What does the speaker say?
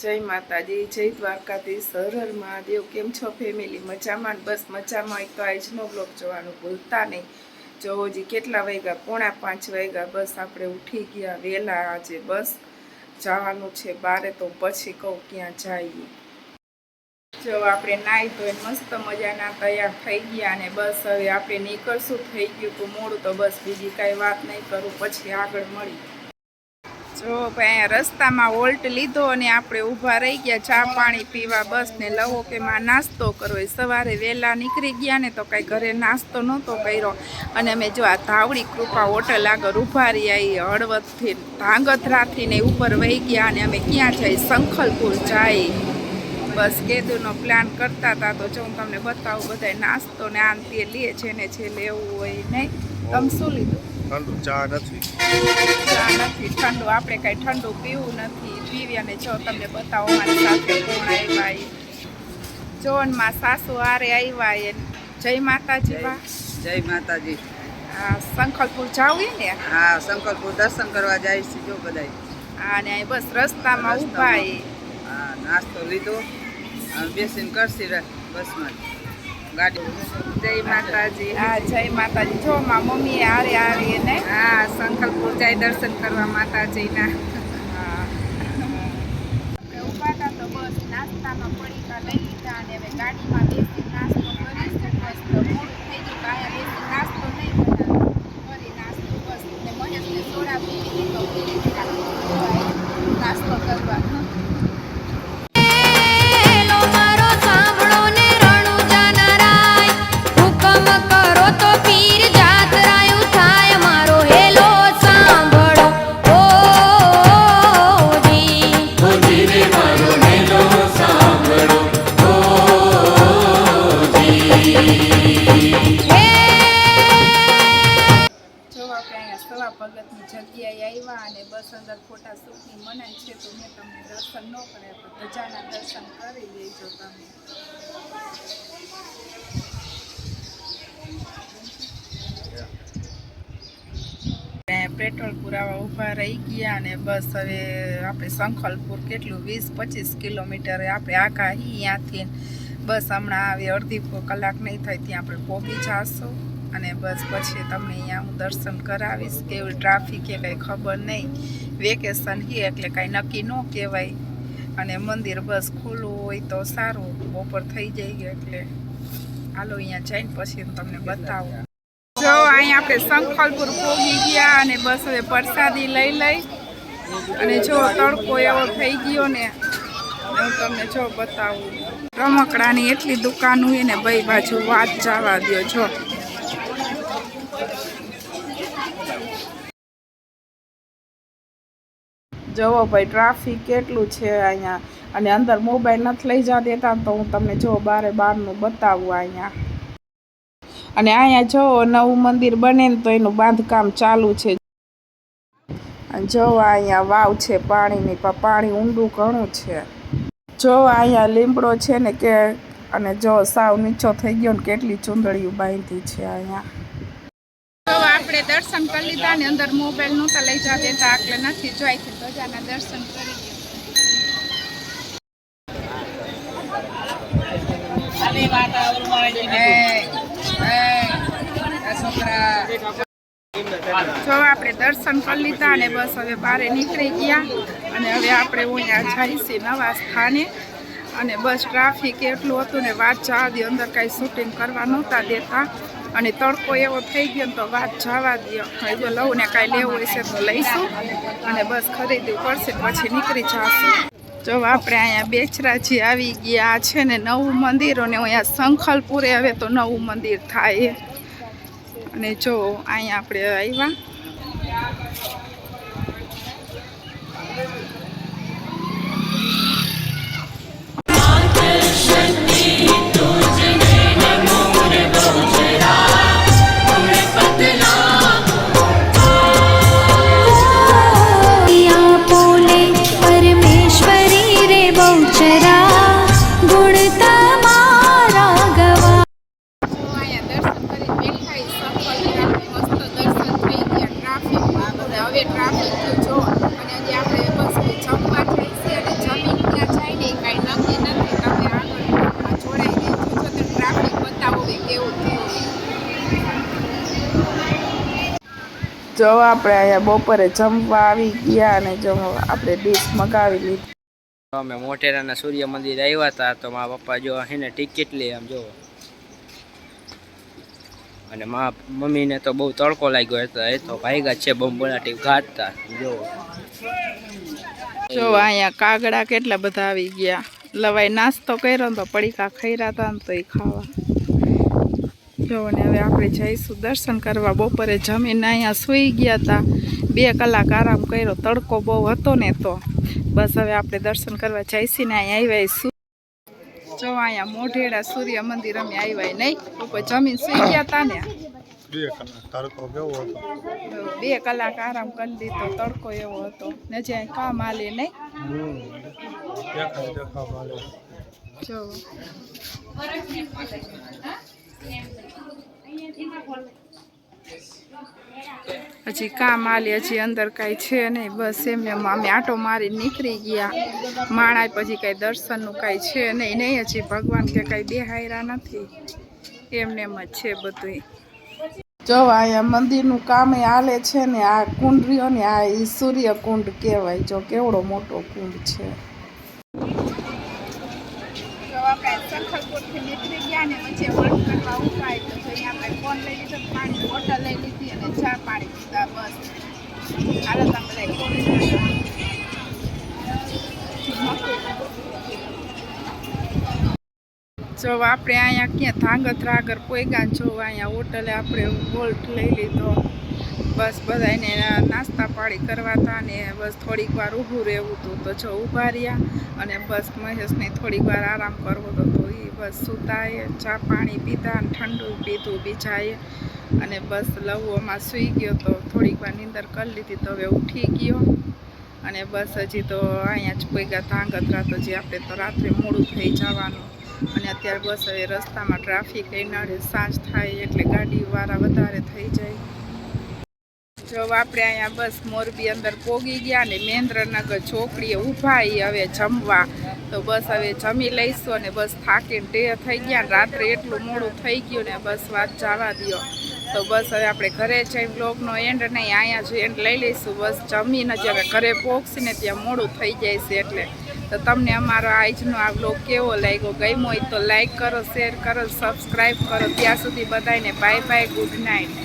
जय माताजी जय द्वारकाधीश हर हर महादेव। केम छो फेमिली? मजामां? बस मजामां। एक तो आजनो ब्लॉग जोवानुं भूलता नहीं। जो हजी केटला वाग्या? 4:45 वाग्या। बस आपणे उठी गया वेला। आज बस जवानुं छे बारे, तो पछी कहूं क्यां जाईए। जो आपणे नाई धोईने मस्त मजाना तैयार थई गया ने बस हवे आपणे નીકળશું। થઈ ગયું તો મોડું, તો બસ બીજી કાંઈ વાત નહીં કરું, પછી આગળ મળી। જો ભાઈ રસ્તામાં વોલ્ટ લીધો અને આપણે ઊભા રહી ગયા ચા પાણી પીવા। બસ ને લવો કે માં નાસ્તો કરવો। સવારે વહેલા નીકળી ગયા ને તો કાંઈ ઘરે નાસ્તો નહોતો કર્યો અને અમે જો આ ધાવડી કૃપા હોટલ આગળ ઊભા રહ્યા। હળવદથી ધાંગધ્રાથી ને ઉપર વહી ગયા અને અમે ક્યાં જઈએ? સંખલપુર જાય। બસ કેદુનો પ્લાન કરતા હતા તો જો હું તમને બતાવું બધાય નાસ્તો ને આન તે લે છે ને છે લેવું હોય નહીં। તમે શું લીધું? ठंडू चा नहीं ठंडू आपणे कई ठंडू पीवू नहीं पीवी। अने जो तमने बताओ मारी साथे कोण आव्या जोन मां सासू हारे आव्या। जय माताजी बा। जय माताजी। हाँ संखलपुर जावी ने? हाँ संखलपुर दर्शन करवा जाए जो बधाई। हाँ ने बस रस्ता में उभा। हाँ नास्तो लीधो बेसीने करसी बस में गाड़ी। जय माताजी। हाँ जय माताजी। जो मां मम्मी हारे आवी ने। हाँ संखलपुर जाए दर्शन करवा माताजी ना। हाँ उभा था तो बस नास्ता में पड़ीका लई लीधा अने हवे गाड़ी में बेसी नास्तो करीशुं। बस तो मोडुं थई गयुं तो अहींया बेसी नास्तो नहीं बनाव्यो, करी नास्तो बस ने महेशने सोडा पीवी दीधो। नास्तो करवा भगतनी जग्याए आव्या अने बस अंदर फोटा शूटनी मनाई छे तो मैं तमने दर्शन न कर्या तो धजाना दर्शन करी लेजो तमे। पेट्रोल पुरावा उभा रही गया अने बस हवे आपणे संखलपुर केटलुं 20-25 किलोमीटर आपणे आखा अहींयाथी बस हमणां आवी अर्धी कलाक नहीं थई त्यां आपणे पહોંચી जाशुं અને બસ પછી તમને અહીંયા હું દર્શન કરાવીશ। કેવું ટ્રાફિક કે કંઈ ખબર નહીં, વેકેશન છે એટલે કાંઈ નક્કી ન કહેવાય અને મંદિર બસ ખુલ્લું હોય તો સારું। બપોર થઈ જાય એટલે હાલો અહીંયા જઈને પછી હું તમને બતાવું। જો અહીંયા આપણે સંખલપુર પહોંચી ગયા અને બસ હવે પ્રસાદી લઈ લઈ અને જો તડકો એવો થઈ ગયો ને હું તમને જો બતાવું। રમકડાની એટલી દુકાન હોય ને બે બાજુ વાત જવા દો। જો જવો ભાઈ ટ્રાફિક કેટલું છે અહીંયા અને અંદર મોબાઈલ નથી લઈ જવા દેતા તો હું તમને જો બારે બારનું બતાવું અહીંયા। અને અહીંયા જો નવું મંદિર બને ને તો એનું બાંધકામ ચાલુ છે। જો અહીંયા વાવ છે પાણીની, પાણી ઊંડું ઘણું છે। જો અહીંયા લીમડો છે ને કે અને જો સાવ નીચો થઈ ગયો ને કેટલી ચૂંદડીઓ બાંધી છે અહીંયા। આપણે દર્શન કરી લીધા ને અંદર મોબાઈલ નહોતા લઈ જવા દેતા એટલે નથી જોઈ ધજાના દર્શન કરી જો આપણે દર્શન કરી લીધા અને બસ હવે બારે નીકળી ગયા અને હવે આપણે અહીંયા જઈશી નવા સ્થાને અને બસ ટ્રાફિક એટલું હતું ને વાત જવા દે અંદર કાંઈ શૂટિંગ કરવા નહોતા દેતા અને તડકો એવો થઈ ગયો તો વાત જવા દો। હવે લઉં ને કાંઈ લેવું હશે તો લઈશું અને બસ ખરીદવું પડશે પછી નીકળી જશું। જો આપણે અહીંયા બેચરાજી આવી ગયા છે ને નવું મંદિર અને અહીંયા સંખલપુરે હવે તો નવું મંદિર થાય અને જો અહીંયા આપણે આવ્યા। દર્શન કરી બેઠા સંકલ્પ મસ્ત દર્શન થઈ ગયા। જો આપણે અહીંયા બપોરે જમવા આવી ગયા અને જો આપણે ડીશ મગાવી લીધી. અમે મોટેરાના સૂર્ય મંદિર આવ્યા હતા તો મારા પપ્પા જો એને ટિકિટ લે આમ જો, અને મારા મમ્મીને તો બહુ તડકો લાગ્યો હતો, એ તો ભાઈગા છે બમ્બોલાટી ઘાટતા જો અહીંયા કાગડા કેટલા બધા આવી ગયા. લવાઈ નાસ્તો કર્યો તો પડીકા ખાઈ હતા ને તો એ ખાવા. જો ને હવે આપણે જઈશું દર્શન કરવા. બપોરે જમીને અહીંયા સૂઈ ગયા હતા, 2 કલાક આરામ કર્યો, તડકો બહુ હતો ને તો બસ હવે આપણે દર્શન કરવા જઈશું ને અહીંયા આવ્યા. જો અહીંયા મોઢેરા સૂર્ય મંદિર અમે આવ્યા નહીં, ઉપર જમીન સૂઈ ગયા હતા ને. 2 કલાક આરામ કરી લીધો, તડકો એવો હતો ને જે કામ આલે નહીં. જો હજી કામ આલે, હજી અંદર કાંઈ છે નહીં. બસ એમને અમે આટો મારી નીકળી ગયા. માણા પછી કાંઈ દર્શનનું કાંઈ છે નહીં. હજી ભગવાન કે કાંઈ બેહાયરા નથી, એમને એમ જ છે બધું. જો અહીંયા મંદિરનું કામ હાલે છે ને. આ કુંડ રહ્યો ને, આ ઈ સૂર્ય કુંડ કહેવાય. જો કેવડો મોટો કુંડ છે. સંખલપુરથી નીકળી ગયા ને પછી વોટ કરવા ઉભા તો અહીંયા આપણે ફોન લઈ લીધો, પાણી બોટલ લઈ લીધી અને ચા પાણી પીધા. બસ હાલો તમે જો આપણે અહીંયા ક્યાં ધાંગધ્રા આગળ પોઈગા. જો અહીંયા હોટલે આપણે વોલ્ટ લઈ લીધો. બસ બધા એને નાસ્તા પાણી કરવા હતા ને બસ થોડીક વાર ઊભું રહેવું હતું તો જો ઊભા રહ્યા. અને બસ મહેશને થોડીક વાર આરામ કરવો હતો તો એ બસ સૂતાએ, ચા પાણી પીધા અને ઠંડુ પીધું બીજાએ. અને બસ લવોમાં સૂઈ ગયો તો થોડીક વાર નીંદર કરી લીધી તો હવે ઉઠી ગયો. અને બસ હજી તો અહીંયા જ પોઈગા ધાંગધ્રા તો જે આપણે તો રાત્રે મોડું થઈ જવાનું. અને અત્યારે બસ હવે રસ્તામાં ટ્રાફિક એ નડે, સાંજ થાય એટલે ગાડીવાળા વધારે થઈ જાય. જો આપણે અહીંયા બસ મોરબી અંદર પોગી ગયા ને મહેન્દ્રનગર ચોકડીએ ઊભા હવે જમવા. તો બસ હવે જમી લઈશું અને બસ થાકીને ડે થઈ ગયા ને રાત્રે એટલું મોડું થઈ ગયું ને બસ વાત જવા દો. તો બસ હવે આપણે ઘરે જઈ બ્લોગનો એન્ડ નહીં, અહીંયા જ એન્ડ લઈ લઈશું. બસ જમીને જ હવે ઘરે પહોંચીને ત્યાં મોડું થઈ જાય છે એટલે. તો તમને અમારો આજનો આ બ્લોગ કેવો લાગ્યો, ગમ્યો હોય તો લાઈક કરો, શેર કરો, સબસ્ક્રાઈબ કરો. ત્યાં સુધી બધાને બાય બાય, ગુડ નાઇટ.